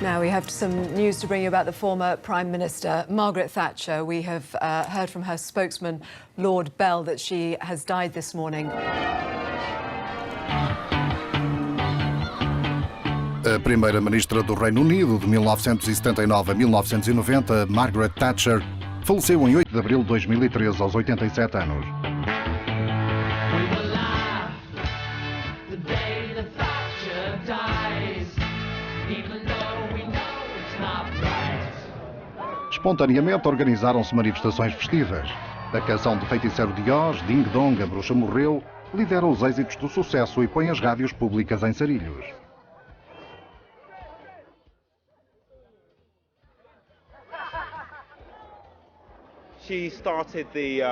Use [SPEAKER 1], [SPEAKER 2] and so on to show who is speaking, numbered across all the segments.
[SPEAKER 1] Now we have some news to bring you about the former Prime Minister, Margaret Thatcher. We have heard from her spokesman, Lord Bell, that she has died this morning.
[SPEAKER 2] A primeira-ministra do Reino Unido, de 1979 a 1990, Margaret Thatcher, faleceu em 8 de abril de 2013, aos 87 anos. Espontaneamente organizaram-se manifestações festivas. A canção do feiticeiro de Oz, Ding Dong, a bruxa morreu, lidera os êxitos do sucesso e põe as rádios públicas em sarilhos.
[SPEAKER 3] She started the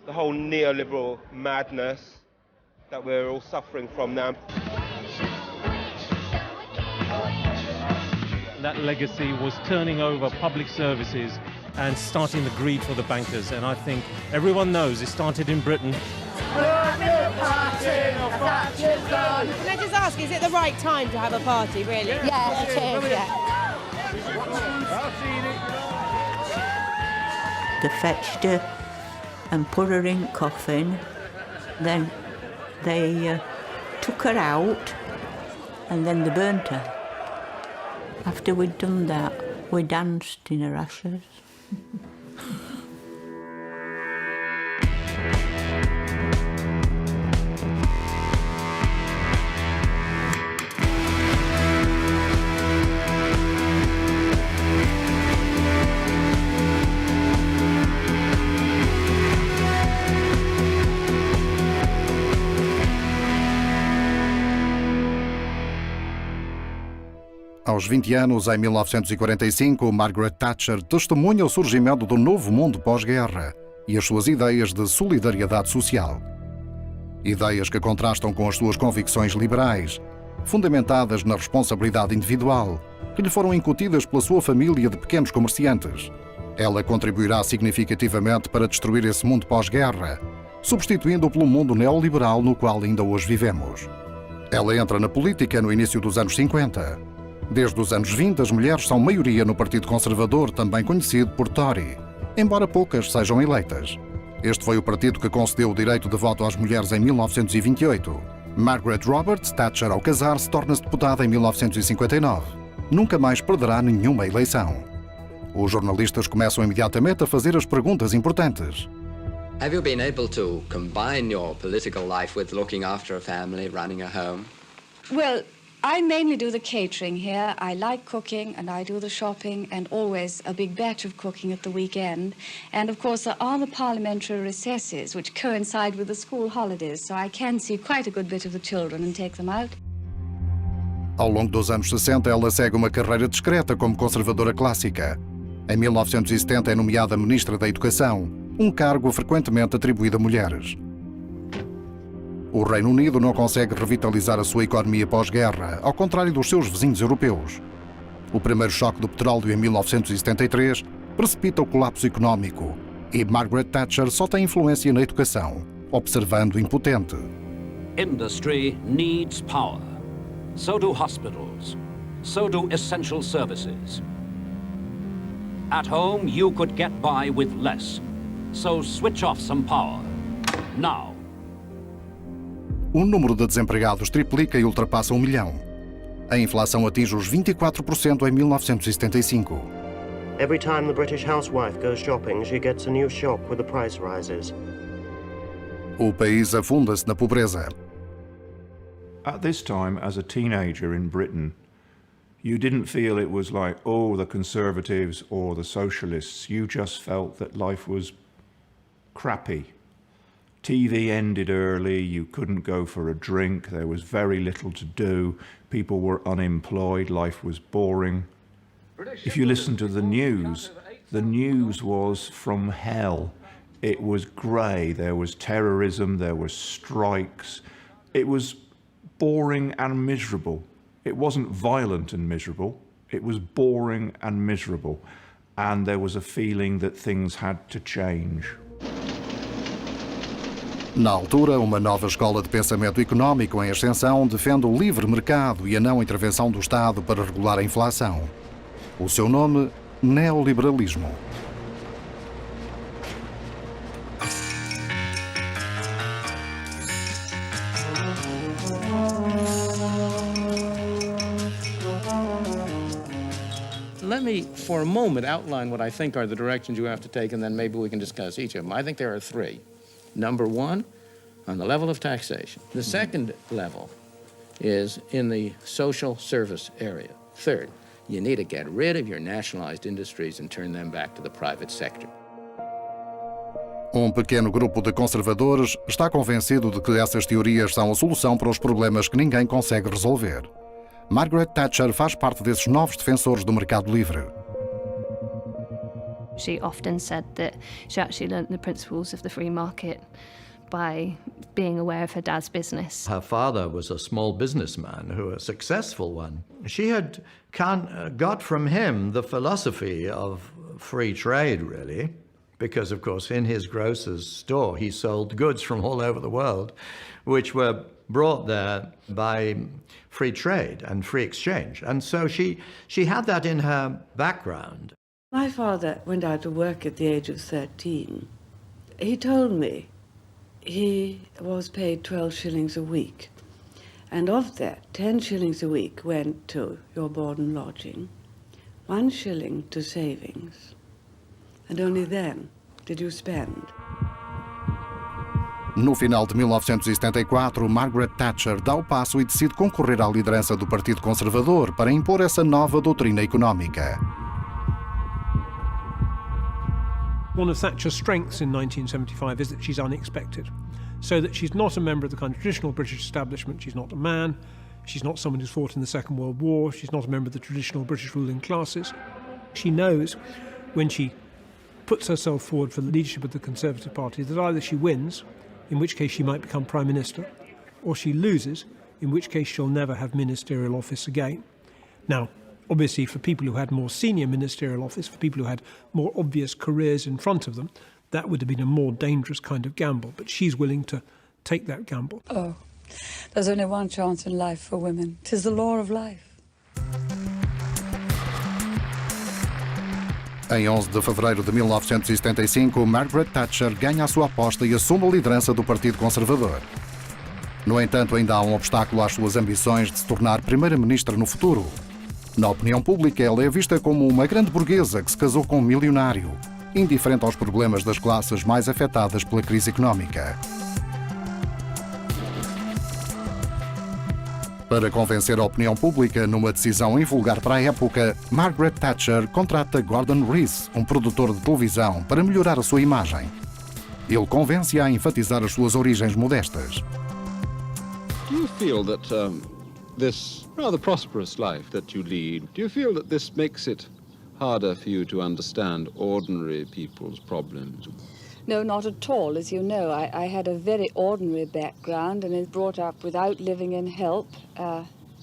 [SPEAKER 3] whole neoliberal madness that we're all suffering from now.
[SPEAKER 4] That legacy was turning over public services and starting the greed for the bankers. And I think everyone knows it started in Britain.
[SPEAKER 5] Can I just ask, is it the right time to have a party, really?
[SPEAKER 6] Yeah, it is, yeah.
[SPEAKER 7] They fetched her and put her in coffin. Then they took her out and then they burnt her. After we'd done that, we danced in her ashes.
[SPEAKER 2] Aos 20 anos, em 1945, Margaret Thatcher testemunha o surgimento do novo mundo pós-guerra e as suas ideias de solidariedade social. Ideias que contrastam com as suas convicções liberais, fundamentadas na responsabilidade individual, que lhe foram incutidas pela sua família de pequenos comerciantes. Ela contribuirá significativamente para destruir esse mundo pós-guerra, substituindo-o pelo mundo neoliberal no qual ainda hoje vivemos. Ela entra na política no início dos anos 50. Desde os anos 20, as mulheres são maioria no Partido Conservador, também conhecido por Tory, embora poucas sejam eleitas. Este foi o partido que concedeu o direito de voto às mulheres em 1928. Margaret Roberts Thatcher, ao casar-se, torna-se deputada em 1959. Nunca mais perderá nenhuma eleição. Os jornalistas começam imediatamente a fazer as perguntas importantes.
[SPEAKER 8] Have you been able to combine your political life with looking after a family, running a home?
[SPEAKER 6] Well, I mainly do the catering here. I like cooking and I do the shopping and always a big batch of cooking at the weekend. And of course there are the parliamentary recesses which coincide with the school holidays, so I can see quite a good bit of the children and take them out.
[SPEAKER 2] Ao longo dos anos 60, ela segue uma carreira discreta como conservadora clássica. Em 1970 é nomeada Ministra da Educação, um cargo frequentemente atribuído a mulheres. O Reino Unido não consegue revitalizar a sua economia pós-guerra, ao contrário dos seus vizinhos europeus. O primeiro choque do petróleo em 1973 precipita o colapso económico e Margaret Thatcher só tem influência na educação, observando impotente.
[SPEAKER 9] Industry needs power. So do hospitals. So do essential services. At home, you could get by with less. So switch off some power. Now.
[SPEAKER 2] O número de desempregados triplica e ultrapassa 1 milhão. A inflação atinge os 24% em 1975.
[SPEAKER 10] Every time the British housewife goes shopping, she gets a new shop with the price rises.
[SPEAKER 2] O país afunda-se na pobreza.
[SPEAKER 11] At this time, as a teenager in Britain, you didn't feel it was like, oh, the Conservatives or the Socialists. You just felt that life was crappy. TV ended early, you couldn't go for a drink, there was very little to do, people were unemployed, life was boring. If you listen to the news was from hell. It was grey, there was terrorism, there were strikes. It was boring and miserable. It wasn't violent and miserable, it was boring and miserable. And there was a feeling that things had to change.
[SPEAKER 2] Na altura, uma nova escola de pensamento económico em ascensão defende o livre mercado e a não intervenção do Estado para regular a inflação. O seu nome, neoliberalismo.
[SPEAKER 12] Let me, for a moment, outline what I think are the directions you have to take, and then maybe we can discuss each of them. I think there are three. Number one, on the level of taxation. The second level is in the social service area. Third, you need to get rid of your nationalized industries and turn them back to the private sector.
[SPEAKER 2] Pequeno grupo de conservadores está convencido de que essas teorias são a solução para os problemas que ninguém consegue resolver. Margaret Thatcher faz parte desses novos defensores do mercado livre.
[SPEAKER 13] She often said that she actually learnt the principles of the free market by being aware of her dad's business.
[SPEAKER 14] Her father was a small businessman, a successful one. She had got from him the philosophy of free trade, really, because, of course, in his grocer's store, he sold goods from all over the world, which were brought there by free trade and free exchange. And so she had that in her background.
[SPEAKER 15] My father went out to work at the age of 13. He told me he was paid 12 shillings a week. And of that, 10 shillings a week went to your board and lodging, 1 shilling to savings, and only then did you spend.
[SPEAKER 2] No final de 1974, Margaret Thatcher dá o passo e decide concorrer à liderança do Partido Conservador para impor essa nova doutrina económica.
[SPEAKER 16] One of Thatcher's strengths in 1975 is that she's unexpected. So that she's not a member of the kind of traditional British establishment. She's not a man. She's not someone who's fought in the Second World War. She's not a member of the traditional British ruling classes. She knows when she puts herself forward for the leadership of the Conservative Party that either she wins, in which case she might become Prime Minister, or she loses, in which case she'll never have ministerial office again. Now, obviously, for people who had more senior ministerial office, for people who had more obvious careers in front of them, that would have been a more dangerous kind of gamble. But she's willing to take that gamble.
[SPEAKER 6] Oh, there's only one chance in life for women. 'Tis the law of life.
[SPEAKER 2] Em 11 de fevereiro de 1975, Margaret Thatcher ganha a sua aposta e assume a liderança do Partido Conservador. No entanto, ainda há um obstáculo às suas ambições de se tornar primeira-ministra no futuro. Na opinião pública, ela é vista como uma grande burguesa que se casou com um milionário, indiferente aos problemas das classes mais afetadas pela crise económica. Para convencer a opinião pública numa decisão invulgar para a época, Margaret Thatcher contrata Gordon Rees, um produtor de televisão, para melhorar a sua imagem. Ele convence-a a enfatizar as suas origens modestas.
[SPEAKER 17] Do you feel that this rather prosperous life that you lead, do you feel that this makes it harder for you to understand ordinary people's problems?
[SPEAKER 6] No, not at all. As you know, I had a very ordinary background and was brought up without living in help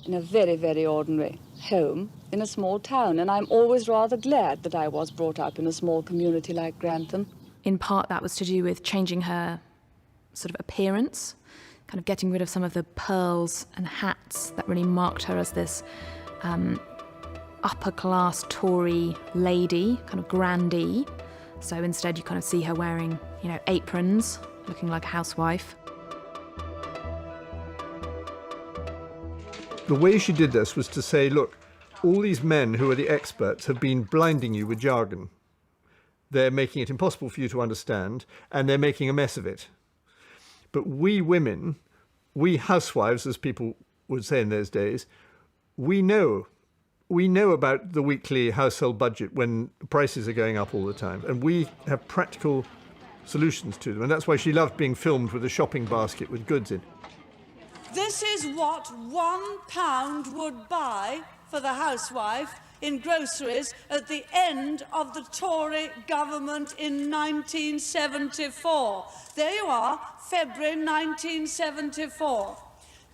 [SPEAKER 6] in a very, very ordinary home in a small town. And I'm always rather glad that I was brought up in a small community like Grantham.
[SPEAKER 13] In part, that was to do with changing her sort of appearance, kind of getting rid of some of the pearls and hats that really marked her as this upper-class Tory lady, kind of grandee. So instead you kind of see her wearing, aprons, looking like a housewife.
[SPEAKER 18] The way she did this was to say, look, all these men who are the experts have been blinding you with jargon. They're making it impossible for you to understand, and they're making a mess of it. But we women, we housewives, as people would say in those days, we know about the weekly household budget when prices are going up all the time, and we have practical solutions to them. And that's why she loved being filmed with a shopping basket with goods in.
[SPEAKER 19] This is what £1 would buy for the housewife in groceries at the end of the Tory government in 1974. There you are, February 1974.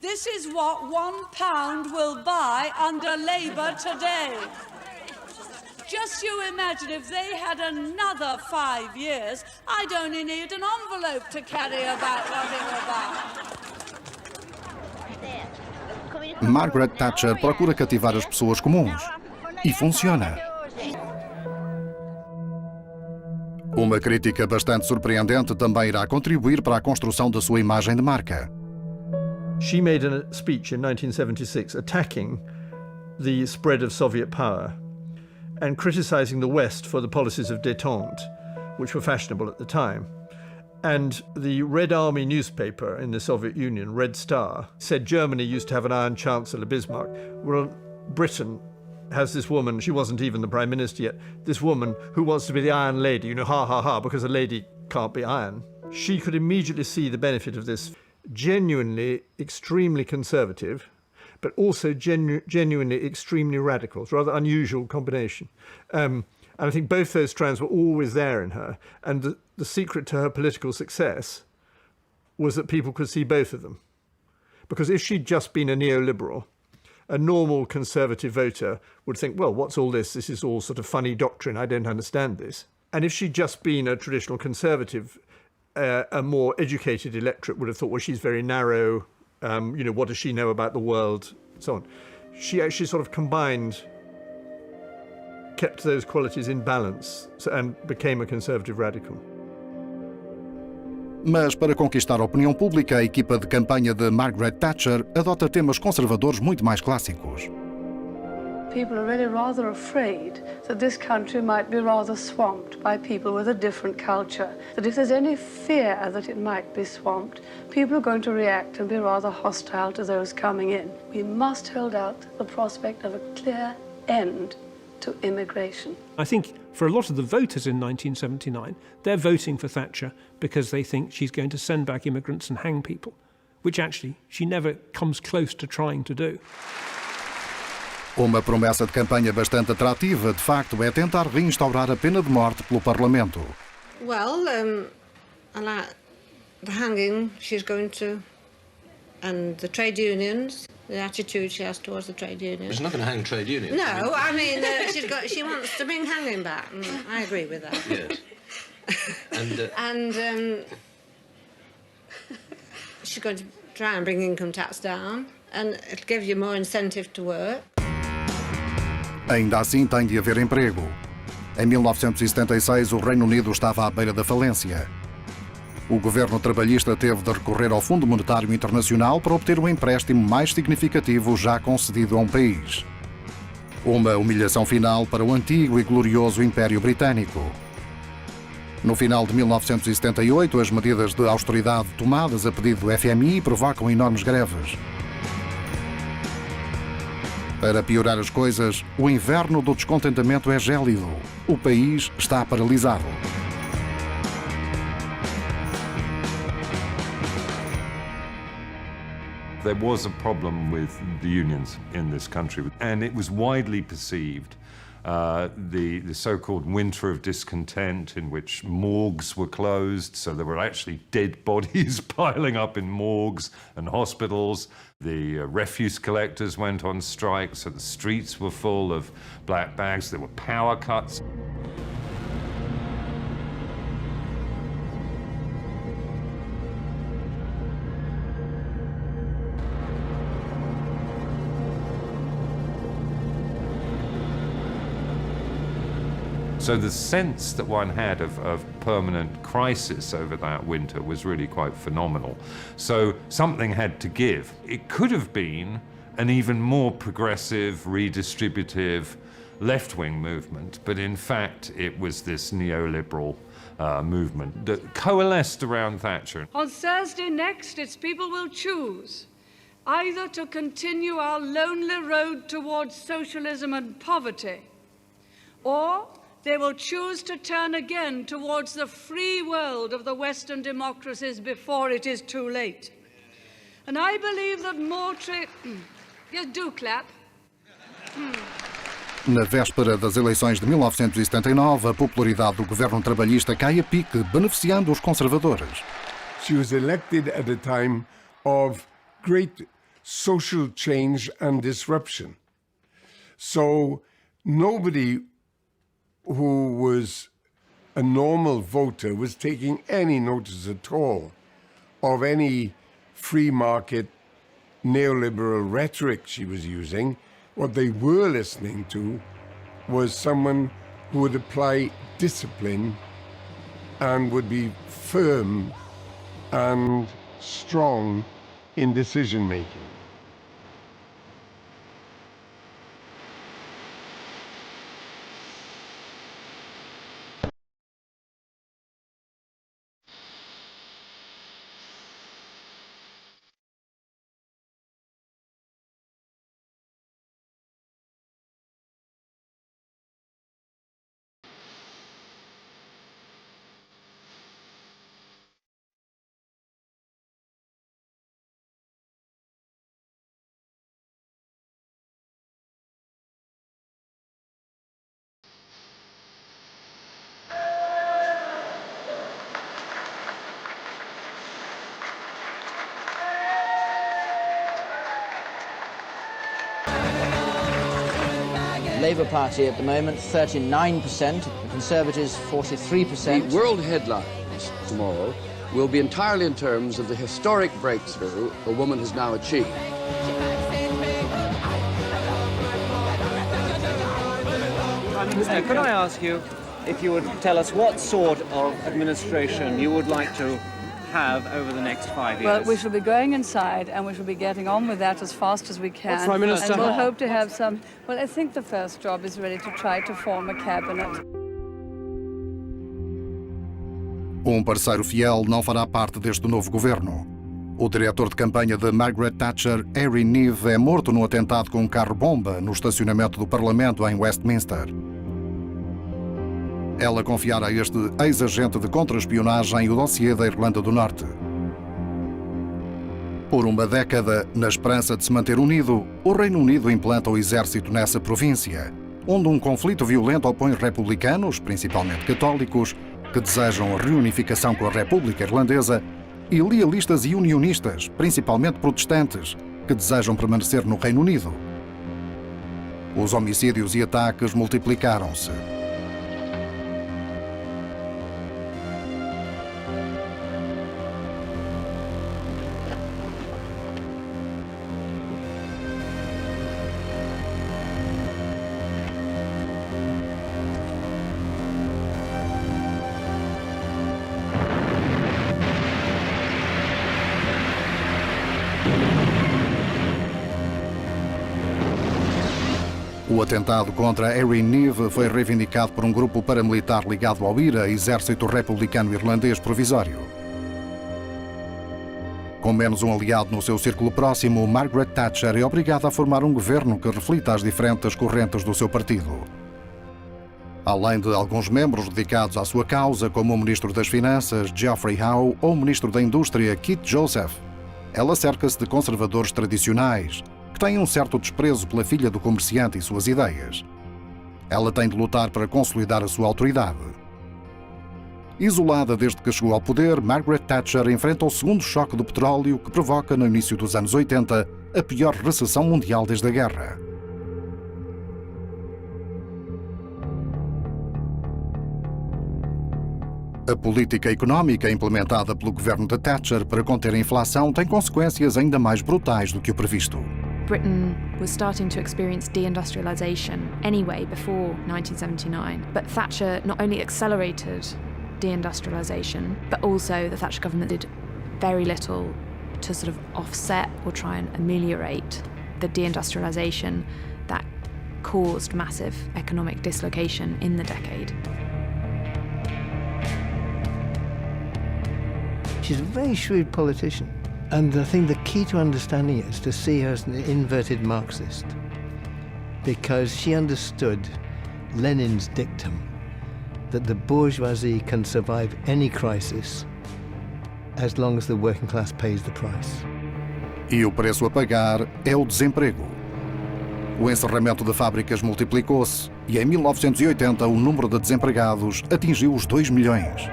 [SPEAKER 19] This is what £1 will buy under Labour today. Just you imagine if they had another 5 years, I'd only need an envelope to carry about running about.
[SPEAKER 2] Margaret Thatcher procura cativar as pessoas comuns. E funciona. Uma crítica bastante surpreendente também irá contribuir para a construção da sua imagem de marca.
[SPEAKER 18] She made a speech in 1976 attacking the spread of Soviet power and criticizing the West for the policies of détente, which were fashionable at the time. And the Red Army newspaper in the Soviet Union, Red Star, said Germany used to have an Iron Chancellor, Bismarck. Well, Britain has this woman, she wasn't even the Prime Minister yet, this woman who wants to be the Iron Lady, you know, ha ha ha, because a lady can't be iron. She could immediately see the benefit of this genuinely extremely conservative, but also genuinely extremely radical. It's a rather unusual combination. And I think both those strands were always there in her. And the secret to her political success was that people could see both of them. Because if she'd just been a neoliberal, a normal conservative voter would think, well, what's all this? This is all sort of funny doctrine. I don't understand this. And if she'd just been a traditional conservative, a more educated electorate would have thought, well, she's very narrow. You know, what does she know about the world? So on. She actually sort of kept those qualities in balance and became a conservative radical.
[SPEAKER 2] Mas para conquistar a opinião pública, a equipa de campanha de Margaret Thatcher adota temas conservadores muito mais clássicos.
[SPEAKER 20] People are really rather afraid that this country might be rather swamped by people with a different culture. That if there's any fear that it might be swamped, people are going to react and be rather hostile to those coming in. We must hold out the prospect of a clear end to immigration.
[SPEAKER 16] I think for a lot of the voters in 1979, they're voting for Thatcher because they think she's going to send back immigrants and hang people, which actually she never comes close to trying to do.
[SPEAKER 2] Uma promessa de campanha bastante atrativa, de facto, é tentar reinstaurar a pena de morte pelo Parlamento.
[SPEAKER 21] Well, I like the hanging she's going to, and the trade unions, the attitude she has towards the trade unions.
[SPEAKER 22] She's not going to hang trade unions.
[SPEAKER 21] No, I mean, she wants to bring hanging back, and I agree with that.
[SPEAKER 22] Yes.
[SPEAKER 21] And she's going to try and bring income tax down, and it'll give you more incentive to work.
[SPEAKER 2] Ainda assim, tem de haver emprego. Em 1976, o Reino Unido estava à beira da falência. O governo trabalhista teve de recorrer ao Fundo Monetário Internacional para obter um empréstimo mais significativo já concedido a um país. Uma humilhação final para o antigo e glorioso Império Britânico. No final de 1978, as medidas de austeridade tomadas a pedido do FMI provocam enormes greves. Para piorar as coisas, o inverno do descontentamento é gélido. O país está paralisado.
[SPEAKER 23] There was a problem with the unions in this country, and it was widely perceived. The so-called winter of discontent, in which morgues were closed, so there were actually dead bodies piling up in morgues and hospitals. The refuse collectors went on strike, so the streets were full of black bags. There were power cuts. So the sense that one had of permanent crisis over that winter was really quite phenomenal. So something had to give. It could have been an even more progressive, redistributive, left-wing movement, but in fact it was this neoliberal movement that coalesced around Thatcher.
[SPEAKER 24] On Thursday next, its people will choose either to continue our lonely road towards socialism and poverty, or they will choose to turn again towards the free world of the Western democracies before it is too late. And I believe that more yes, do clap.
[SPEAKER 2] Na véspera das eleições de 1979, a popularidade do governo trabalhista cai a pique, beneficiando os conservadores.
[SPEAKER 25] She was elected at a time of great social change and disruption. So nobody who was a normal voter was taking any notice at all of any free market neoliberal rhetoric she was using. What they were listening to was someone who would apply discipline and would be firm and strong in decision making.
[SPEAKER 1] Labour Party at the moment 39%, the Conservatives 43%.
[SPEAKER 3] The world headlines tomorrow will be entirely in terms of the historic breakthrough a woman has now achieved.
[SPEAKER 4] Prime Minister, could I ask you if you would tell us what sort of administration you would like to have over the next 5 years?
[SPEAKER 24] Well, we shall be going inside and we shall be getting on with that as fast as we can.
[SPEAKER 4] Prime Minister?
[SPEAKER 24] And we'll hope to have some... Well, I think the first job is really to try to form a cabinet.
[SPEAKER 2] Parceiro fiel não fará parte deste novo governo. O diretor de campanha de Margaret Thatcher, Harry Neave, é morto num atentado com um carro-bomba no estacionamento do Parlamento em Westminster. Ela confiara a este ex-agente de contra-espionagem o dossiê da Irlanda do Norte. Por uma década, na esperança de se manter unido, o Reino Unido implanta o exército nessa província, onde um conflito violento opõe republicanos, principalmente católicos, que desejam a reunificação com a República Irlandesa, e lealistas e unionistas, principalmente protestantes, que desejam permanecer no Reino Unido. Os homicídios e ataques multiplicaram-se. O atentado contra Harry Neave foi reivindicado por um grupo paramilitar ligado ao IRA, Exército Republicano Irlandês Provisório. Com menos um aliado no seu círculo próximo, Margaret Thatcher é obrigada a formar um governo que reflita as diferentes correntes do seu partido. Além de alguns membros dedicados à sua causa, como o Ministro das Finanças, Geoffrey Howe, ou o Ministro da Indústria, Keith Joseph, ela cerca-se de conservadores tradicionais, que têm um certo desprezo pela filha do comerciante e suas ideias. Ela tem de lutar para consolidar a sua autoridade. Isolada desde que chegou ao poder, Margaret Thatcher enfrenta o segundo choque do petróleo que provoca, no início dos anos 80, a pior recessão mundial desde a guerra. A política económica implementada pelo governo de Thatcher para conter a inflação tem consequências ainda mais brutais do que o previsto.
[SPEAKER 13] Britain was starting to experience deindustrialisation anyway before 1979, but Thatcher not only accelerated deindustrialisation, but also the Thatcher government did very little to sort of offset or try and ameliorate the deindustrialisation that caused massive economic dislocation in the decade.
[SPEAKER 5] She's a very shrewd politician. And I think the key to understanding it is to see her as an inverted Marxist, because she understood Lenin's dictum that the bourgeoisie can survive any crisis as long as the working class pays the price.
[SPEAKER 2] E o preço a pagar é o desemprego. O encerramento de fábricas multiplicou-se e em 1980 o número de desempregados atingiu os 2 milhões.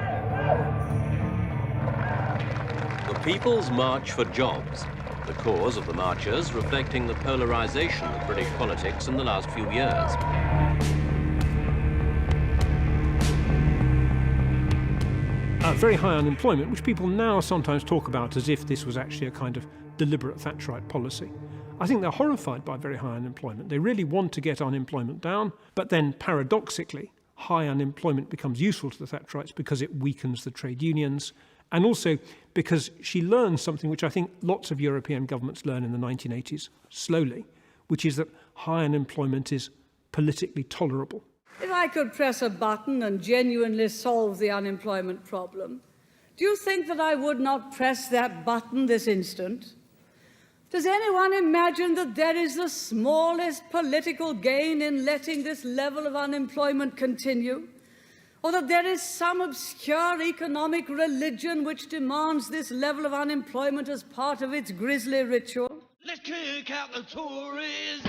[SPEAKER 22] People's March for Jobs, the cause of the marchers reflecting the polarisation of British politics in the last few years.
[SPEAKER 16] Very high unemployment, which people now sometimes talk about as if this was actually a kind of deliberate Thatcherite policy. I think they're horrified by very high unemployment. They really want to get unemployment down, but then paradoxically, high unemployment becomes useful to the Thatcherites because it weakens the trade unions, and also because she learns something which I think lots of European governments learn in the 1980s slowly, which is that high unemployment is politically tolerable.
[SPEAKER 24] If I could press a button and genuinely solve the unemployment problem, do you think that I would not press that button this instant? Does anyone imagine that there is the smallest political gain in letting this level of unemployment continue? Or that there is some obscure economic religion which demands this level of unemployment as part of its grisly ritual?
[SPEAKER 7] Let's kick out the Tories!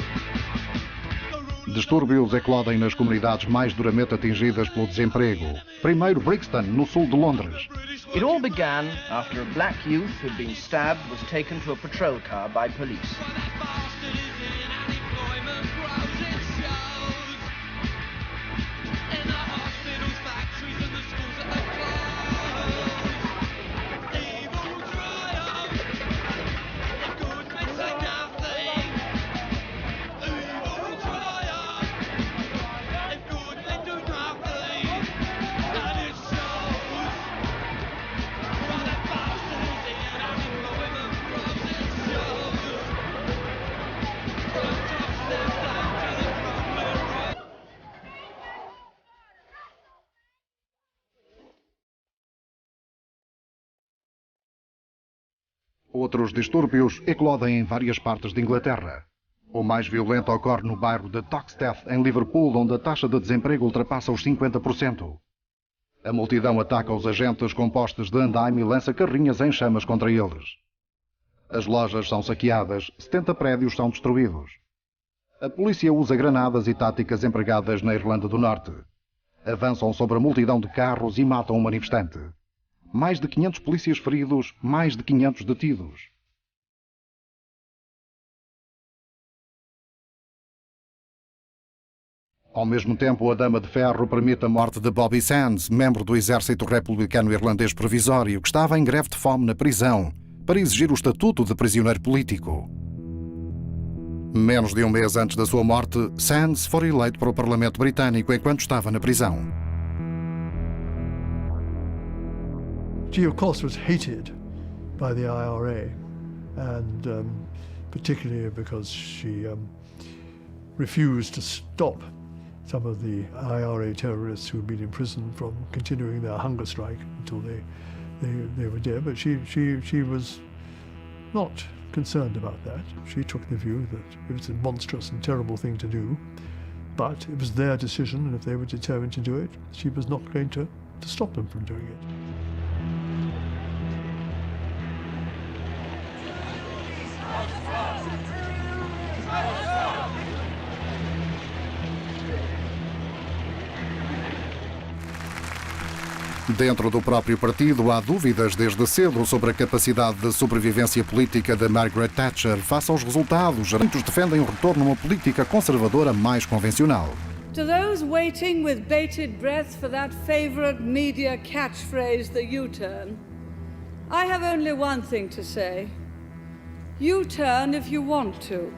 [SPEAKER 2] Distúrbios eclodem nas comunidades mais duramente atingidas pelo desemprego. Primeiro Brixton, no sul de Londres.
[SPEAKER 1] It all began after a black youth who'd been stabbed was taken to a patrol car by police.
[SPEAKER 2] Outros distúrbios eclodem em várias partes de Inglaterra. O mais violento ocorre no bairro de Toxteth, em Liverpool, onde a taxa de desemprego ultrapassa os 50%. A multidão ataca os agentes com postes de andaime e lança carrinhas em chamas contra eles. As lojas são saqueadas, 70 prédios são destruídos. A polícia usa granadas e táticas empregadas na Irlanda do Norte. Avançam sobre a multidão de carros e matam um manifestante. Mais de 500 polícias feridos, mais de 500 detidos. Ao mesmo tempo, a Dama de Ferro permite a morte de Bobby Sands, membro do Exército Republicano Irlandês Provisório, que estava em greve de fome na prisão, para exigir o estatuto de prisioneiro político. Menos de um mês antes da sua morte, Sands foi eleito para o Parlamento Britânico enquanto estava na prisão.
[SPEAKER 8] She, of course, was hated by the IRA, and particularly because she refused to stop some of the IRA terrorists who had been in prison from continuing their hunger strike until they were dead. But she was not concerned about that. She took the view that it was a monstrous and terrible thing to do, but it was their decision, and if they were determined to do it, she was not going to stop them from doing it.
[SPEAKER 2] Dentro do próprio partido, há dúvidas desde cedo sobre a capacidade de sobrevivência política de Margaret Thatcher face aos resultados. Muitos defendem o retorno a uma política conservadora mais convencional.
[SPEAKER 24] To those waiting with bated breath for that favourite media catchphrase, the U-turn, I have only one thing to say. U-turn if you want to.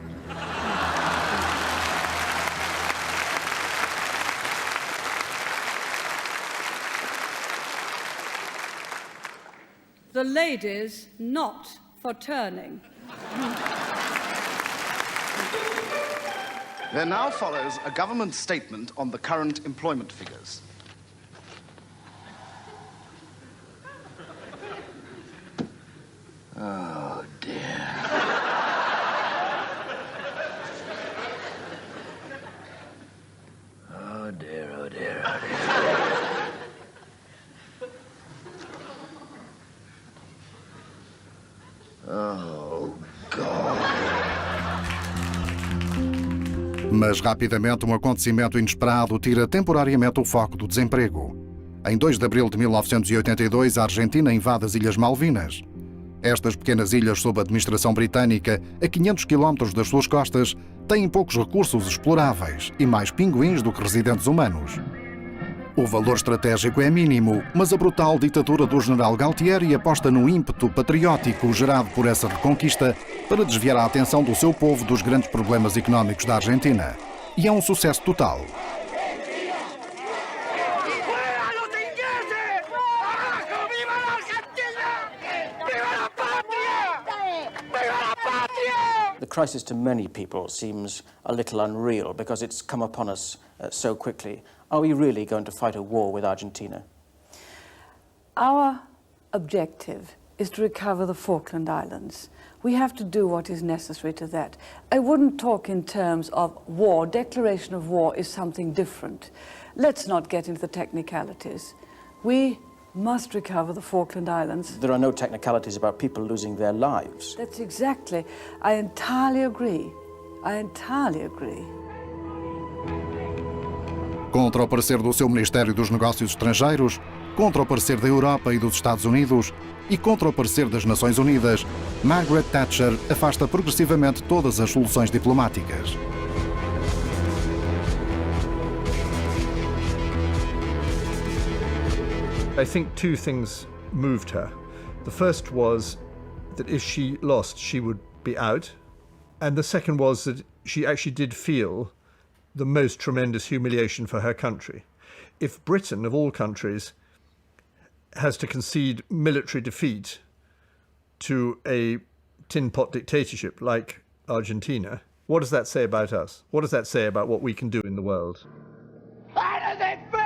[SPEAKER 24] The ladies not for turning.
[SPEAKER 9] There now follows a government statement on the current employment figures. Oh, dear. Oh, dear, oh, dear, oh, dear. Oh, God.
[SPEAKER 2] Mas rapidamente um acontecimento inesperado tira temporariamente o foco do desemprego. Em 2 de abril de 1982, a Argentina invade as Ilhas Malvinas. Estas pequenas ilhas sob administração britânica, a 500 quilómetros das suas costas, têm poucos recursos exploráveis e mais pinguins do que residentes humanos. O valor estratégico é mínimo, mas a brutal ditadura do general Galtieri aposta no ímpeto patriótico gerado por essa reconquista para desviar a atenção do seu povo dos grandes problemas económicos da Argentina. E é um sucesso total.
[SPEAKER 1] crisis to many people seems a little unreal because it's come upon us so quickly. Are we really going to fight a war with Argentina?
[SPEAKER 24] Our objective is to recover the Falkland Islands. We have to do what is necessary to that. I wouldn't talk in terms of war. Declaration of war is something different. Let's not get into the technicalities. We must recover the Falkland Islands.
[SPEAKER 1] There are no technicalities about people losing their lives.
[SPEAKER 24] That's exactly. I entirely agree. I entirely agree.
[SPEAKER 2] Contra o parecer do seu Ministério dos Negócios Estrangeiros, contra o parecer da Europa e dos Estados Unidos e contra o parecer das Nações Unidas, Margaret Thatcher afasta progressivamente todas as soluções diplomáticas.
[SPEAKER 18] I think two things moved her. The first was that if she lost, she would be out. And the second was that she actually did feel the most tremendous humiliation for her country. If Britain, of all countries, has to concede military defeat to a tin pot dictatorship like Argentina, what does that say about us? What does that say about what we can do in the world?
[SPEAKER 7] How does it feel?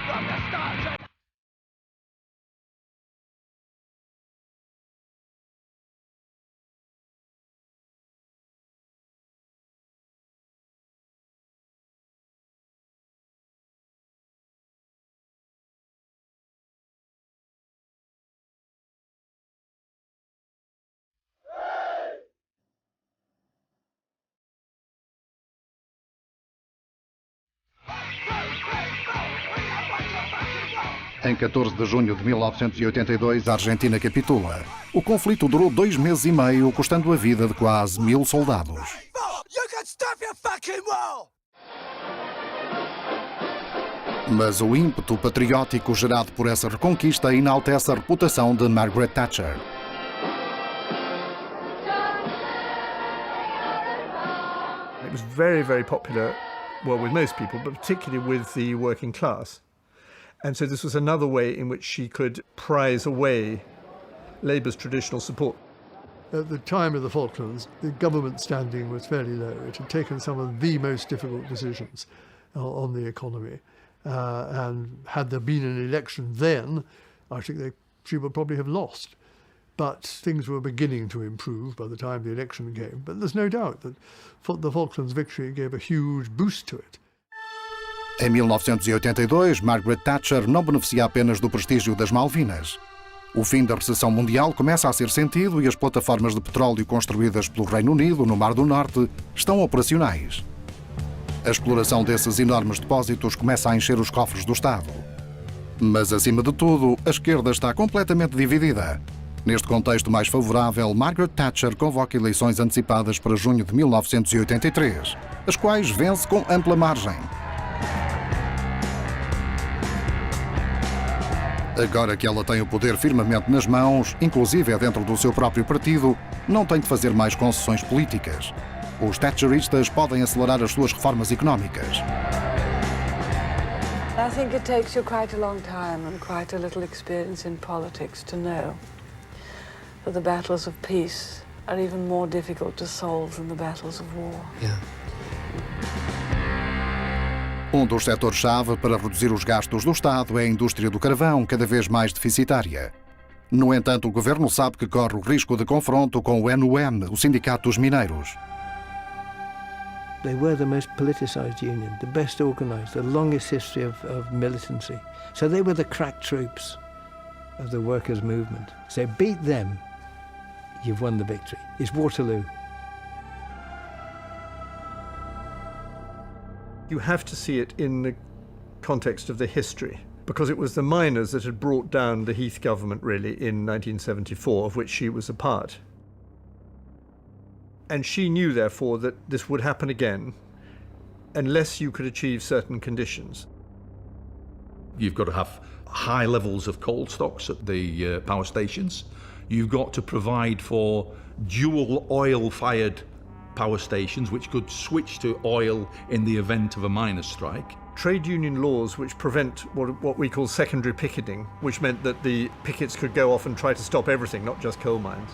[SPEAKER 7] From the start.
[SPEAKER 2] Em 14 de junho de 1982, a Argentina capitula. O conflito durou 2 meses e meio, custando a vida de quase 1000 soldados. Mas o ímpeto patriótico gerado por essa reconquista enaltece a reputação de Margaret Thatcher.
[SPEAKER 18] It was very, very popular, well, with most people, but particularly with the working class. And so this was another way in which she could prize away Labour's traditional support.
[SPEAKER 8] At the time of the Falklands, the government standing was fairly low. It had taken some of the most difficult decisions on the economy. And had there been an election then, I think she would probably have lost. But things were beginning to improve by the time the election came. But there's no doubt that the Falklands victory gave a huge boost to it.
[SPEAKER 2] Em 1982, Margaret Thatcher não beneficia apenas do prestígio das Malvinas. O fim da recessão mundial começa a ser sentido e as plataformas de petróleo construídas pelo Reino Unido no Mar do Norte estão operacionais. A exploração desses enormes depósitos começa a encher os cofres do Estado. Mas, acima de tudo, a esquerda está completamente dividida. Neste contexto mais favorável, Margaret Thatcher convoca eleições antecipadas para junho de 1983, as quais vence com ampla margem. Agora que ela tem o poder firmemente nas mãos, inclusive dentro do seu próprio partido, não tem de fazer mais concessões políticas. Os Thatcheristas podem acelerar as suas reformas económicas.
[SPEAKER 24] I think it takes you quite a long time and quite a little experience in politics to know that the battles of peace are even more difficult to solve than the battles of war.
[SPEAKER 5] Yeah.
[SPEAKER 2] Um dos setores-chave para reduzir os gastos do Estado é a indústria do carvão, cada vez mais deficitária. No entanto, o governo sabe que corre o risco de confronto com o NUM, o Sindicato dos Mineiros.
[SPEAKER 5] They were the most politicized union, the best organized, the longest history of militancy. So they were the crack troops of the workers' movement. So beat them, you've won the victory. It's Waterloo.
[SPEAKER 18] You have to see it in the context of the history, because it was the miners that had brought down the Heath government, really, in 1974, of which she was a part. And she knew, therefore, that this would happen again unless you could achieve certain conditions.
[SPEAKER 10] You've got to have high levels of coal stocks at the power stations. You've got to provide for dual oil-fired power stations which could switch to oil in the event of a miners' strike.
[SPEAKER 18] Trade union laws which prevent what we call secondary picketing, which meant that the pickets could go off and try to stop everything, not just coal mines.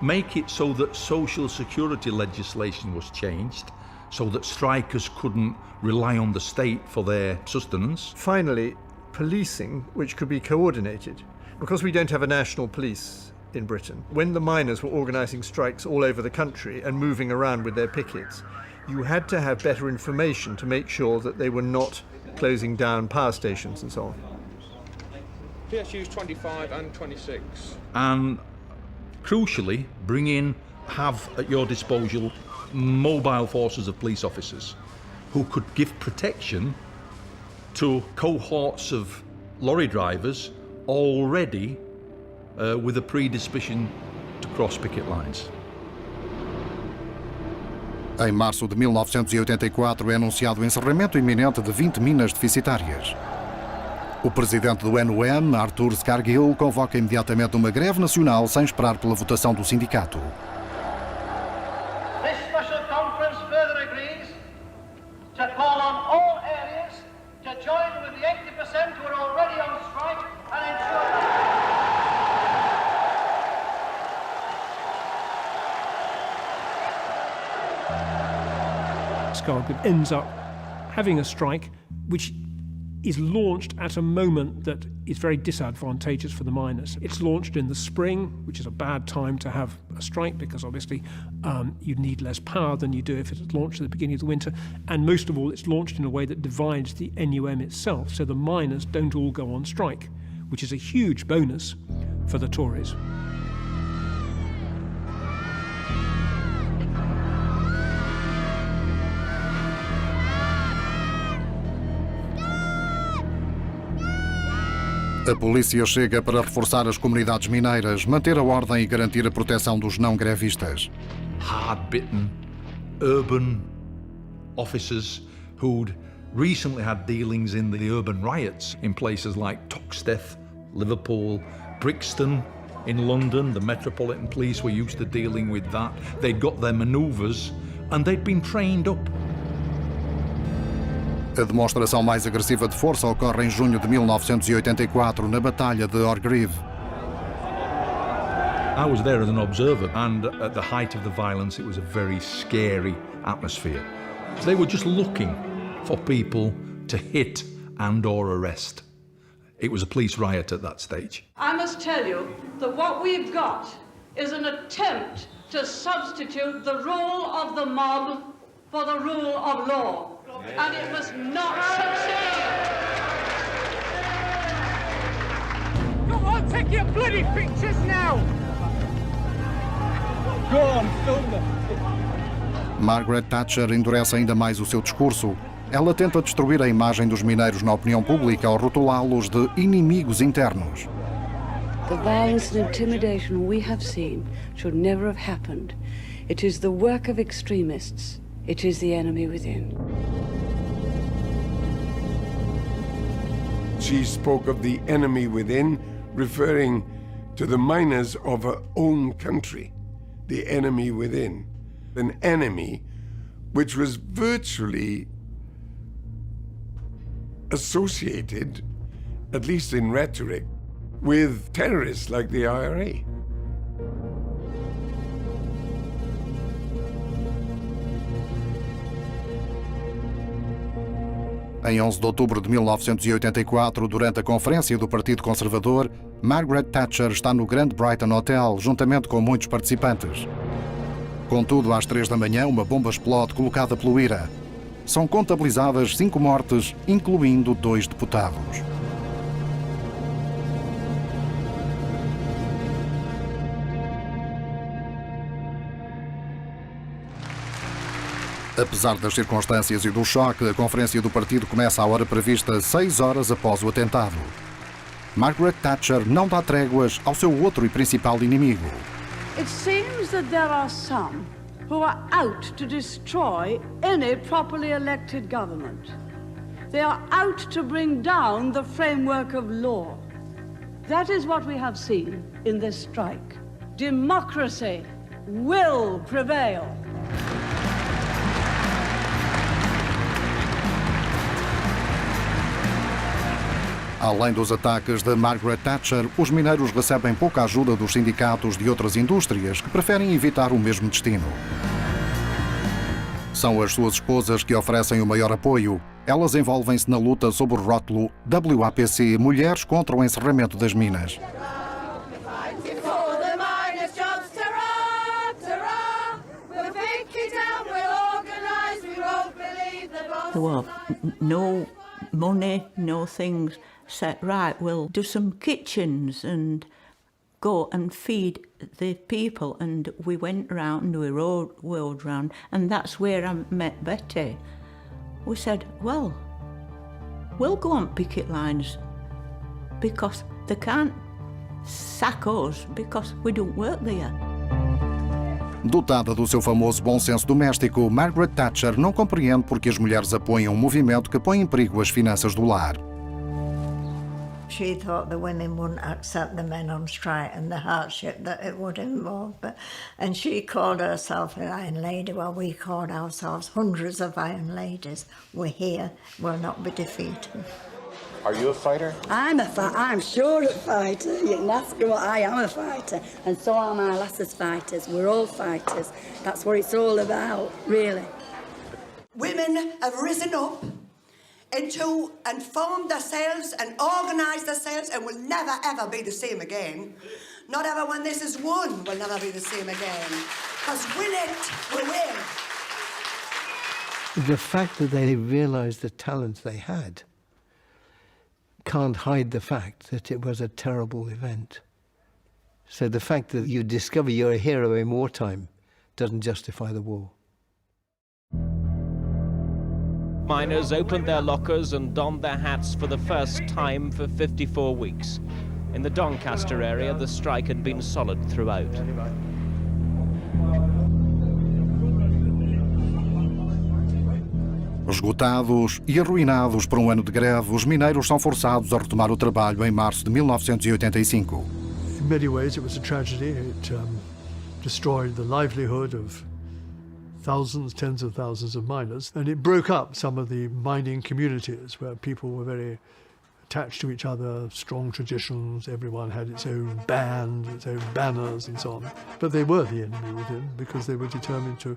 [SPEAKER 10] Make it so that social security legislation was changed, so that strikers couldn't rely on the state for their sustenance.
[SPEAKER 18] Finally, policing, which could be coordinated. Because we don't have a national police in Britain, when the miners were organising strikes all over the country and moving around with their pickets, you had to have better information to make sure that they were not closing down power stations and so on.
[SPEAKER 11] PSUs 25 and 26.
[SPEAKER 10] And crucially, have at your disposal mobile forces of police officers who could give protection to cohorts of lorry drivers already with a predisposition to cross picket lines.
[SPEAKER 2] Em março de 1984 é anunciado o encerramento iminente de 20 minas deficitárias. O presidente do NUM, Arthur Scargill, convoca imediatamente uma greve nacional sem esperar pela votação do sindicato.
[SPEAKER 7] This special conference further agrees to call on all areas to join with the 80% who are already on strike and ensure
[SPEAKER 16] Scargill ends up having a strike which is launched at a moment that is very disadvantageous for the miners. It's launched in the spring, which is a bad time to have a strike because obviously you need less power than you do if it's launched at the beginning of the winter. And most of all, it's launched in a way that divides the NUM itself, so the miners don't all go on strike, which is a huge bonus for the Tories.
[SPEAKER 2] A polícia chega para reforçar as comunidades mineiras, manter a ordem e garantir a proteção dos não grevistas.
[SPEAKER 10] Hard-bitten, urban officers who'd recently had dealings in the urban riots in places like Toxteth, Liverpool, Brixton in London. The Metropolitan Police were used to dealing with that. They'd got their manoeuvres and they'd been trained up.
[SPEAKER 2] A demonstração mais agressiva de força ocorre em junho de 1984, na Batalha de Orgreave.
[SPEAKER 10] I was there as an observer, and at the height of the violence, it was a very scary atmosphere. They were just looking for people to hit and/or arrest. It was a police riot at that stage.
[SPEAKER 24] I must tell you that what we've got is an attempt to substitute the rule of the mob for the rule of law. And it must not succeed.
[SPEAKER 7] Go on, take your bloody pictures now! Go on, film them.
[SPEAKER 2] Margaret Thatcher endurece ainda mais o seu discurso. Ela tenta destruir a imagem dos mineiros na opinião pública ao rotulá-los de inimigos internos.
[SPEAKER 12] The violence and intimidation we have seen should never have happened. It is the work of extremists. It is the enemy within.
[SPEAKER 25] She spoke of the enemy within, referring to the miners of her own country. The enemy within. An enemy which was virtually associated, at least in rhetoric, with terrorists like the IRA.
[SPEAKER 2] Em 11 de outubro de 1984, durante a conferência do Partido Conservador, Margaret Thatcher está no Grand Brighton Hotel, juntamente com muitos participantes. Contudo, às 3 da manhã, uma bomba explode colocada pelo IRA. São contabilizadas 5 mortes, incluindo 2 deputados. Apesar das circunstâncias e do choque, a conferência do partido começa à hora prevista 6 horas após o atentado. Margaret Thatcher não dá tréguas ao seu outro e principal inimigo.
[SPEAKER 19] It seems that there are some who are out to destroy any properly elected government. They are out to bring down the framework of law. That is what we have seen in this strike.
[SPEAKER 24] democracy will prevail.
[SPEAKER 2] Além dos ataques de Margaret Thatcher, os mineiros recebem pouca ajuda dos sindicatos de outras indústrias que preferem evitar o mesmo destino. São as suas esposas que oferecem o maior apoio. Elas envolvem-se na luta sob o rótulo WAPC Mulheres contra o Encerramento das Minas.
[SPEAKER 6] There were no money, no things set right. We'll do some kitchens and go and feed the people. And we went round, we rode round, and that's where I met Betty. We said, well, we'll go on picket lines because they can't sack us because we don't work there.
[SPEAKER 2] Dotada do seu famoso bom senso doméstico, Margaret Thatcher não compreende porque as mulheres apoiam um movimento que põe em perigo as finanças do lar.
[SPEAKER 14] She thought the women wouldn't accept the men on strike and the hardship that it would involve. And she called herself an Iron Lady. Well, we called ourselves hundreds of Iron Ladies. We're here, we'll not be defeated.
[SPEAKER 15] Are you a fighter?
[SPEAKER 17] I'm sure a fighter. You can ask her what I am, a fighter. And so are my lasses fighters. We're all fighters. That's what it's all about, really.
[SPEAKER 20] Women have risen up and formed themselves and organised themselves and will never ever be the same again. Not ever when this is won will never be the same again. Because win it, we win.
[SPEAKER 5] The fact that they realised the talent they had can't hide the fact that it was a terrible event. So the fact that you discover you're a hero in wartime doesn't justify the war.
[SPEAKER 26] Miners opened their lockers and donned their hats for the first time for 54 weeks. In the Doncaster area, the strike had been solid throughout.
[SPEAKER 2] Esgotados e arruinados por um ano de greve, os mineiros são forçados a retomar o trabalho em março de 1985.
[SPEAKER 8] In many ways it was a tragedy. It destroyed the livelihood of thousands, tens of thousands of miners, and it broke up some of the mining communities where people were very attached to each other, strong traditions, everyone had its own band, its own banners and so on. But they were the enemy within because they were determined to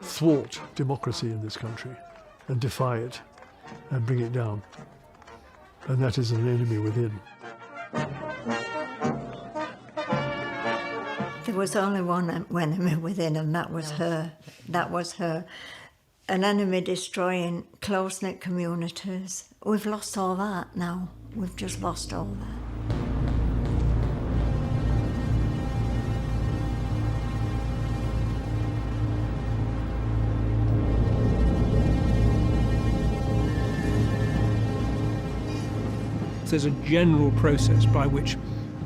[SPEAKER 8] thwart democracy in this country and defy it and bring it down. And that is an enemy within.
[SPEAKER 14] There was only one enemy within, and that was her. That was her. An enemy destroying close-knit communities. We've lost all that now. We've just lost all that.
[SPEAKER 16] There's a general process by which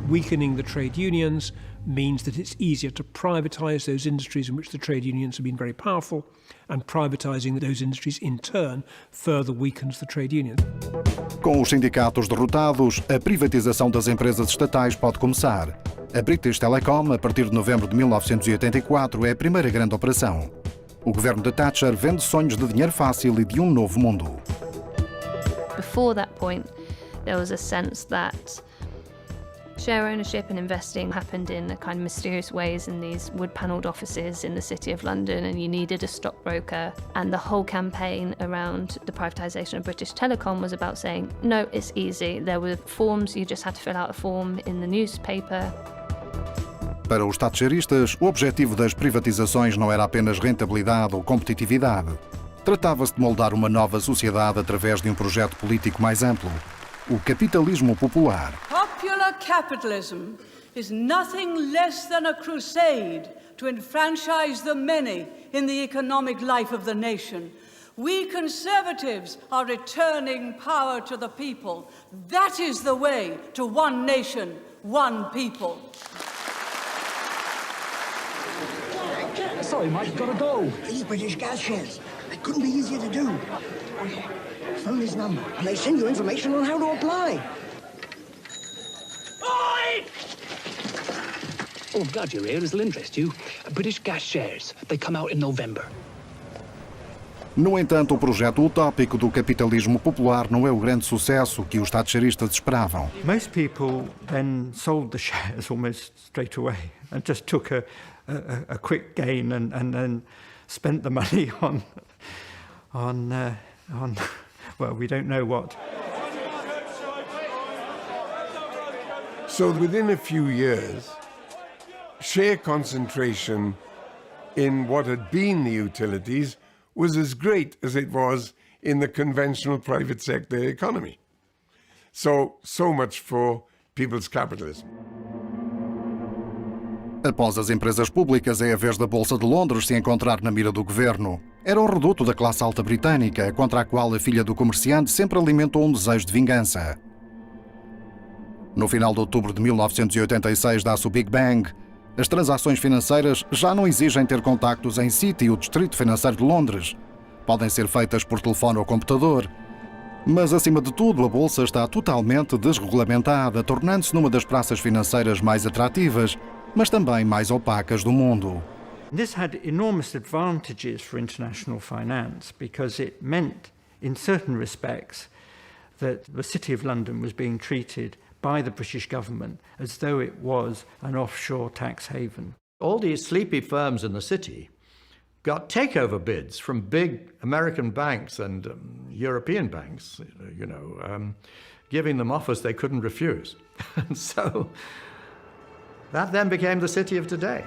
[SPEAKER 16] weakening the trade unions means that it's easier to privatise those industries in which the trade unions have been very powerful, and privatising those industries in turn further weakens the trade union.
[SPEAKER 2] Com os sindicatos derrotados, a privatização das empresas estatais pode começar. A British Telecom, a partir de novembro de 1984, é a primeira grande operação. O governo de Thatcher vende sonhos de dinheiro fácil e de um novo mundo.
[SPEAKER 13] Before that point, there was a sense that share ownership and investing happened in a kind of mysterious ways in these wood-panelled offices in the City of London, and you needed a stockbroker. And the whole campaign around the privatisation of British Telecom was about saying, no, it's easy. There were forms, you just had to fill out a form in the newspaper.
[SPEAKER 2] Para os thatcheristas, o objetivo das privatizações não era apenas rentabilidade ou competitividade. Tratava-se de moldar uma nova sociedade através de um projeto político mais amplo. O capitalismo popular.
[SPEAKER 24] Popular capitalism is nothing less than a crusade to enfranchise the many in the economic life of the nation. We Conservatives are returning power to the people. That is the way to one nation, one people.
[SPEAKER 27] Sorry, Mike, gotta go. These British gas shares, it couldn't be easier to do. Phone his number, and they send you information on how to apply.
[SPEAKER 7] Oi!
[SPEAKER 1] Oh, I'm glad you're here. This'll interest you. British Gas shares. They come out in November.
[SPEAKER 2] No entanto, o projeto utópico do capitalismo popular não é o grande sucesso que os thatcheristas esperavam.
[SPEAKER 3] Most people then sold the shares almost straight away and just took a quick gain and then spent the money on well, we don't know what.
[SPEAKER 25] So within a few years, share concentration in what had been the utilities was as great as it was in the conventional private sector economy. So much for people's capitalism.
[SPEAKER 2] Após as empresas públicas, é a vez da Bolsa de Londres se encontrar na mira do governo. Era o reduto da classe alta britânica, contra a qual a filha do comerciante sempre alimentou um desejo de vingança. No final de outubro de 1986 dá-se o Big Bang. As transações financeiras já não exigem ter contactos em City, o distrito financeiro de Londres. Podem ser feitas por telefone ou computador. Mas, acima de tudo, a Bolsa está totalmente desregulamentada, tornando-se numa das praças financeiras mais atrativas, mas também mais opacas do mundo.
[SPEAKER 3] This had enormous advantages for international finance because it meant, in certain respects, that the City of London was being treated by the British government as though it was an offshore tax haven.
[SPEAKER 4] All these sleepy firms in the city got takeover bids from big American banks and European banks, giving them offers they couldn't refuse. And so that then became the city of today.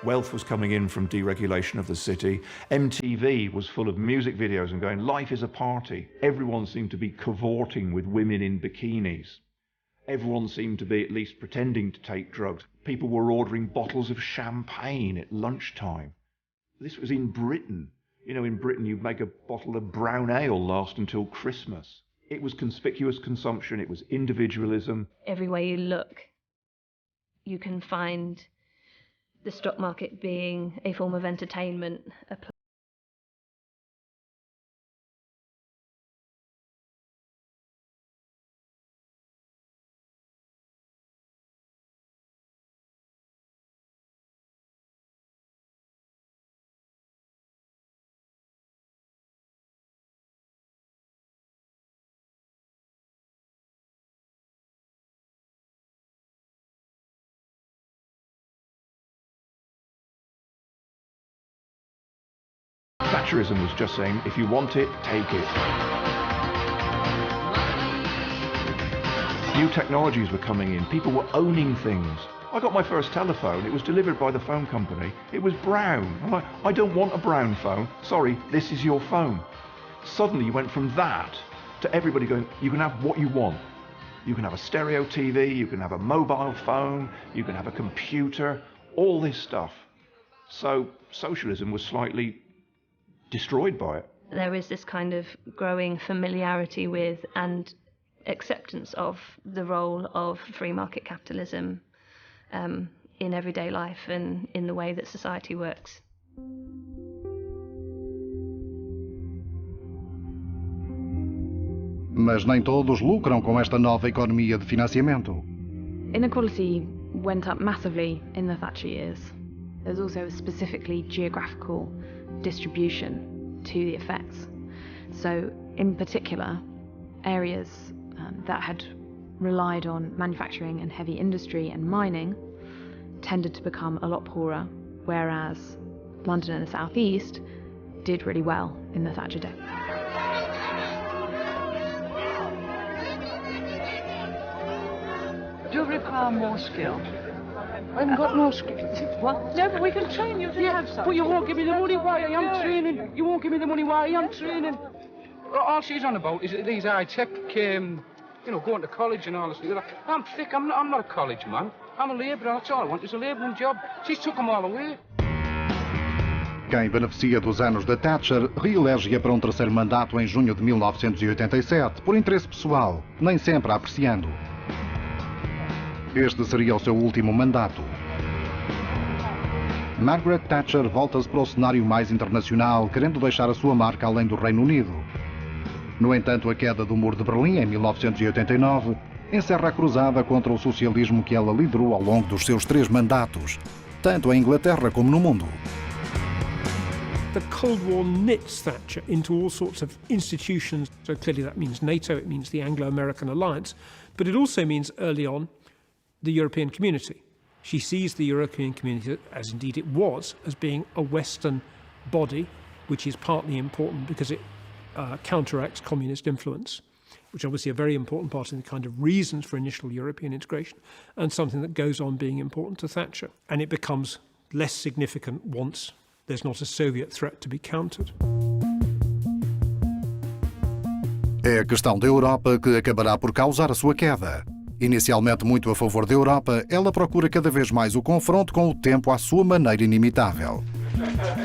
[SPEAKER 9] Wealth was coming in from deregulation of the city. MTV was full of music videos and going, life is a party. Everyone seemed to be cavorting with women in bikinis. Everyone seemed to be at least pretending to take drugs. People were ordering bottles of champagne at lunchtime. This was in Britain. In Britain you'd make a bottle of brown ale last until Christmas. It was conspicuous consumption, it was individualism.
[SPEAKER 21] Everywhere you look, you can find the stock market being a form of entertainment,
[SPEAKER 9] Thatcherism was just saying, if you want it, take it. New technologies were coming in, people were owning things. I got my first telephone, it was delivered by the phone company, it was brown. I'm like, I don't want a brown phone, sorry, this is your phone. Suddenly you went from that to everybody going, you can have what you want. You can have a stereo TV, you can have a mobile phone, you can have a computer, all this stuff. So socialism was slightly destroyed by it.
[SPEAKER 21] There is this kind of growing familiarity with and acceptance of the role of free market capitalism in everyday life and in the way that society works.
[SPEAKER 2] Mas nem todos lucram com esta nova economia de financiamento.
[SPEAKER 13] Inequality went up massively in the Thatcher years. There's also a specifically geographical distribution to the effects. So, in particular, areas that had relied on manufacturing and heavy industry and mining tended to become a lot poorer, whereas London and the South East did really well in the Thatcher day.
[SPEAKER 24] Do you require more skill? I haven't got no skill. What? No, but we can train you to have some. But you won't give me the money while I am training. You won't give me the money while I am training. All she's on about is these high-tech, going to college and all this. I'm thick, I'm not a college man. I'm a labourer, that's all I want is a labouring job. She's took them all away.
[SPEAKER 2] Quem beneficia dos anos da Thatcher reelege-a para um terceiro mandato em junho de 1987, por interesse pessoal, nem sempre a apreciando. Este seria o seu último mandato. Margaret Thatcher volta-se para o cenário mais internacional, querendo deixar a sua marca além do Reino Unido. No entanto, a queda do Muro de Berlim em 1989 encerra a cruzada contra o socialismo que ela liderou ao longo dos seus 3 mandatos, tanto em Inglaterra como no mundo.
[SPEAKER 16] The Cold War knits Thatcher into all sorts of institutions. So clearly that means NATO, it means the Anglo-American alliance, but it also means early on the European community. She sees the European community, as indeed it was, as being a Western body, which is partly important because it counteracts communist influence, which is obviously a very important part of the kind of reasons for initial European integration, and something that goes on being important to Thatcher. And it becomes less significant once there's not a Soviet threat to be countered.
[SPEAKER 2] É a questão da Europa que acabará por causar a sua queda. Inicialmente muito a favor da Europa, ela procura cada vez mais o confronto com o tempo à sua maneira inimitável.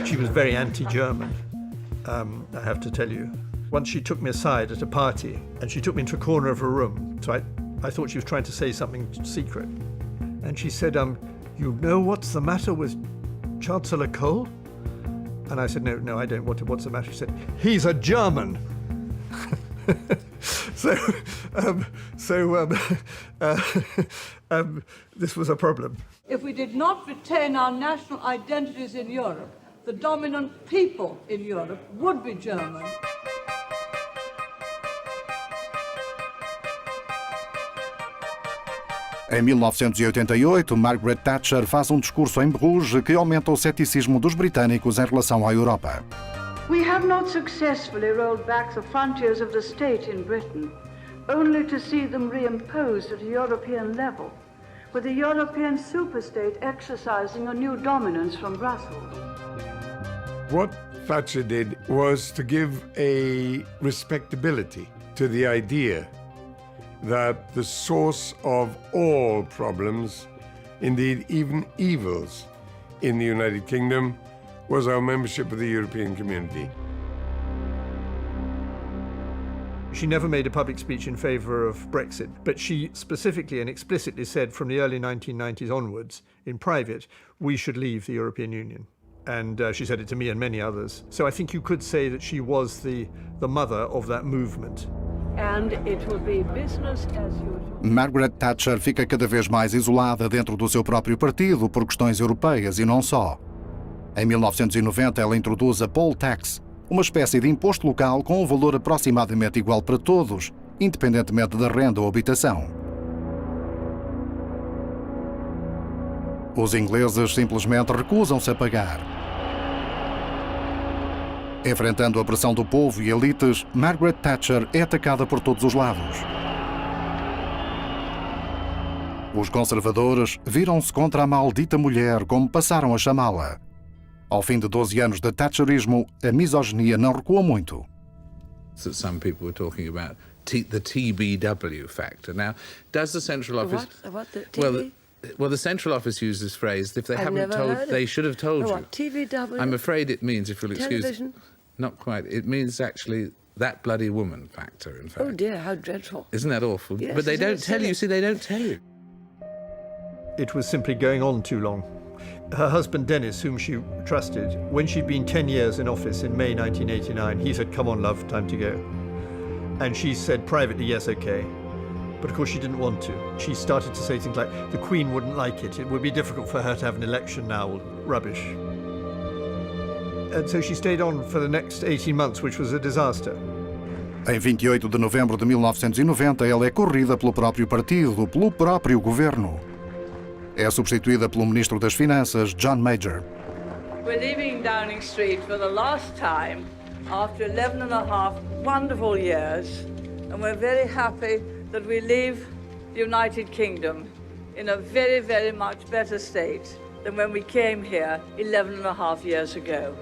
[SPEAKER 3] She was very anti-German, I have to tell you. Once she took me aside at a party and she took me into a corner of her room. So I thought she was trying to say something secret. And she said, you know what's the matter with Chancellor Kohl? And I said, no, I don't. What's the matter? She said, he's a German. This was a problem.
[SPEAKER 24] If we did not retain our national identities in Europe, the dominant people in Europe would be German.
[SPEAKER 2] Em 1988, Margaret Thatcher faz um discurso em Bruges que aumenta o ceticismo dos britânicos em relação à Europa.
[SPEAKER 24] We have not successfully rolled back the frontiers of the state in Britain, only to see them reimposed at a European level, with the European superstate exercising a new dominance from Brussels.
[SPEAKER 25] What Thatcher did was to give a respectability to the idea that the source of all problems, indeed even evils, in the United Kingdom was our membership of the European community.
[SPEAKER 3] She never made a public speech in favour of Brexit, but she specifically and explicitly said from the early 1990s onwards, in private, we should leave the European Union. And she said it to me and many others. So I think you could say that she was the mother of that movement.
[SPEAKER 24] And it will be business as usual.
[SPEAKER 2] Margaret Thatcher fica cada vez mais isolada dentro do seu próprio partido por questões europeias e não só. Em 1990, ela introduz a poll tax, uma espécie de imposto local com um valor aproximadamente igual para todos, independentemente da renda ou habitação. Os ingleses simplesmente recusam-se a pagar. Enfrentando a pressão do povo e elites, Margaret Thatcher é atacada por todos os lados. Os conservadores viram-se contra a maldita mulher, como passaram a chamá-la. Ao fim de 12 anos de Thatcherismo, a misoginia não recua muito.
[SPEAKER 10] That some people were talking about the TBW factor. Now, does the central office?
[SPEAKER 17] What the TV?
[SPEAKER 10] Well, the central office used this phrase. If they haven't told, they should have told you.
[SPEAKER 17] What, TVW?
[SPEAKER 10] I'm afraid it means, if you'll excuse,
[SPEAKER 17] television?
[SPEAKER 10] Not quite. It means actually that bloody woman factor. In fact.
[SPEAKER 17] Oh dear, how dreadful!
[SPEAKER 10] Isn't that awful?
[SPEAKER 17] Yes,
[SPEAKER 10] but they don't tell you. See, they don't tell you.
[SPEAKER 3] It was simply going on too long. Her husband Dennis, whom she trusted, when she'd been 10 years in office in May 1989, he said, "Come on, love, time to go." And she said privately, "Yes, okay." But of course she didn't want to. She started to say things like, the Queen wouldn't like it. It would be difficult for her to have an election now. Rubbish. And so she stayed on for the next 18 months, which was a disaster.
[SPEAKER 2] Em 28 de novembro de 1990, ela é corrida pelo próprio partido, pelo próprio governo. É substituída pelo Ministro das Finanças, John Major.
[SPEAKER 24] We're leaving Downing Street for the last time after 11 and a half wonderful years, and we're very happy that we leave the United Kingdom in a very, very much better state than when we came here 11 and a half years ago.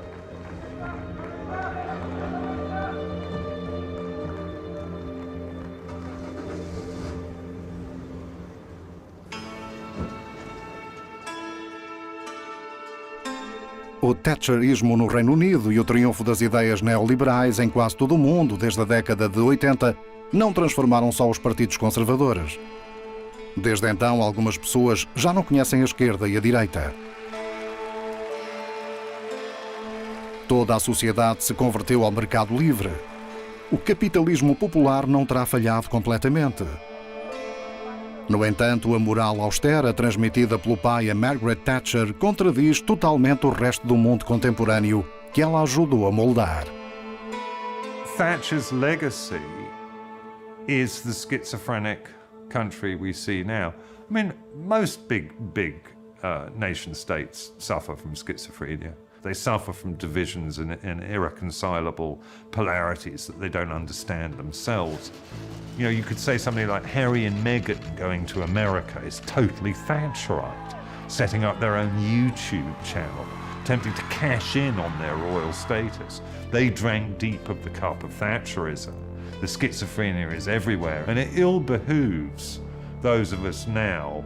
[SPEAKER 2] O Thatcherismo no Reino Unido e o triunfo das ideias neoliberais em quase todo o mundo desde a década de 80 não transformaram só os partidos conservadores. Desde então, algumas pessoas já não conhecem a esquerda e a direita. Toda a sociedade se converteu ao mercado livre. O capitalismo popular não terá falhado completamente. No entanto, a moral austera transmitida pelo pai a Margaret Thatcher contradiz totalmente o resto do mundo contemporâneo que ela ajudou a moldar.
[SPEAKER 6] Thatcher's legacy is the schizophrenic country we see now. I mean, most big nation states suffer from schizophrenia. They suffer from divisions and irreconcilable polarities that they don't understand themselves. You know, you could say something like Harry and Meghan going to America is totally Thatcherite, setting up their own YouTube channel, attempting to cash in on their royal status. They drank deep of the cup of Thatcherism. The schizophrenia is everywhere, and it ill behooves those of us now,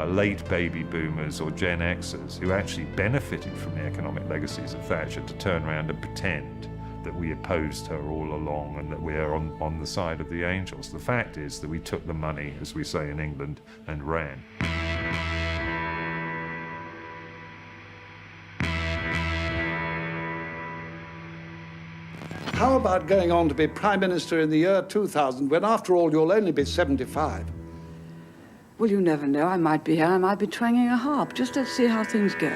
[SPEAKER 6] late baby boomers or Gen Xers, who actually benefited from the economic legacies of Thatcher, to turn around and pretend that we opposed her all along and that we're on the side of the angels. The fact is that we took the money, as we say in England, and ran.
[SPEAKER 11] How about going on to be Prime Minister in the year 2000, when after all you'll only be 75?
[SPEAKER 12] Well, you never know. I might be here, I might be twanging a harp. Just let's see how things go.